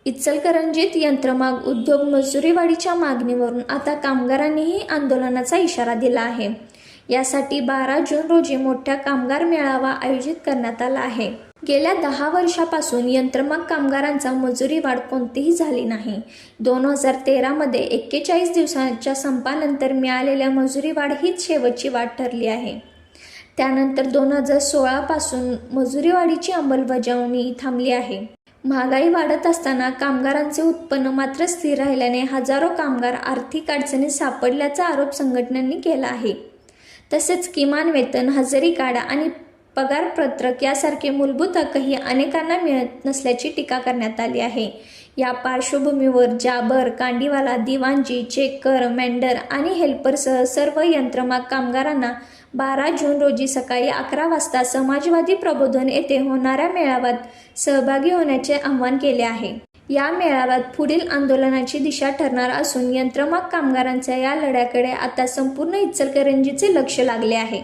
इचलकरंजीत यंत्रमाग उद्योग मजुरी वाढीच्या मागणीवरून आता कामगारांनीही आंदोलनाचा इशारा दिला आहे। यासाठी 12 जून रोजी मोठा कामगार मेळावा आयोजित करण्यात आला आहे। गेल्या 10 वर्षापासून यंत्रमाग कामगारांचा मजुरी वाढ कोणतीही झाली नाही। 2013 मध्ये 41 दिवसांच्या संपानंतर मिळालेल्या मजुरी वाढ हीच शेवटची वाढ ठरली आहे। त्यानंतर 2016 पासून मजुरी वाढीची अंमलबजावणी थांबली आहे। महागाई वाढत असताना कामगारांचे उत्पन्न मात्र स्थिर राहिल्याने हजारो कामगार आर्थिक अडचणीत सापडल्याचा आरोप संघटनांनी केला आहे। तसेच किमान वेतन, हजेरी काढा आणि पगारपत्रक यासारखे मूलभूत हक्कही अनेकांना मिळत नसल्याची टीका करण्यात आली आहे। या पार्श्वभूमीवर जाबर, कांडीवाला, दिवाणजी, चेकर, मेंढर आणि हेल्परसह सर्व यंत्रमाग कामगारांना 12 जून रोजी सकाळी 11 वाजता समाजवादी प्रबोधन येथे होणाऱ्या मेळाव्यात सहभागी होण्याचे आवाहन केले आहे। या मेळाव्यात पुढील आंदोलनाची दिशा ठरणार असून यंत्रमाग कामगारांच्या या लढ्याकडे आता संपूर्ण इचलकरंजीचे लक्ष लागले आहे।